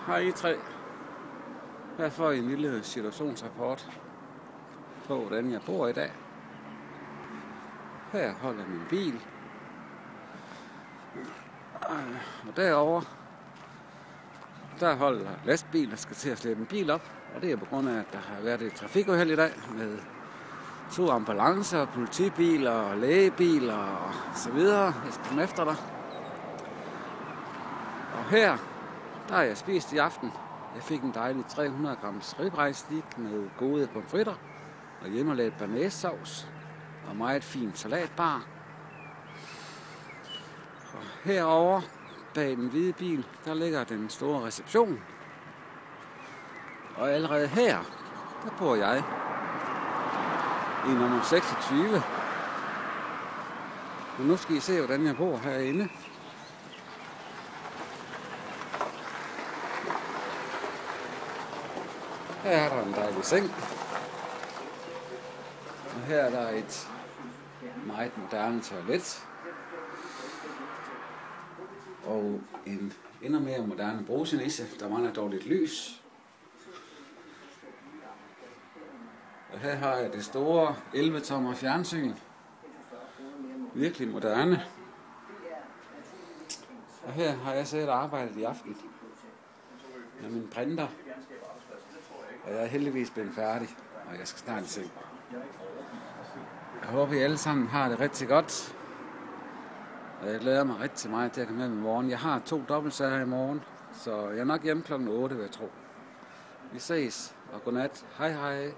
Hej I tre. Her får I en lille situationsrapport på, hvordan jeg bor i dag. Her holder min bil. Og derovre, der holder lastbil, der skal til at slæbe en bil op. Og det er på grund af, at der har været et trafikuheld i dag med 2 ambulancer, politibiler, lægebiler og så videre. Jeg skal komme efter dig. Og her, der har jeg spist i aften. Jeg fik en dejlig 300 grams ribeye-stik med gode pomfritter og hjemmelavet bearnaisesauce og meget fin salatbar. Og herovre bag den hvide bil, der ligger den store reception. Og allerede her, der bor jeg i nummer 26. Og nu skal I se, hvordan jeg bor herinde. Her er der en dejlig seng. Og her er der et meget moderne toilet. Og en endnu mere moderne brusenisse. Der mangler dog lidt lys. Og her har jeg det store 11-tommer fjernsyn. Virkelig moderne. Og her har jeg siddet og arbejdet i aften med min printer. Og jeg er heldigvis blevet færdig, og jeg skal snart i seng. Jeg håber, I alle sammen har det rigtig godt. Og jeg glæder mig rigtig meget til at komme hjem i morgen. Jeg har 2 dobbeltsager i morgen, så jeg er nok hjemme kl. 8, vil jeg tro. Vi ses, og godnat. Hej hej.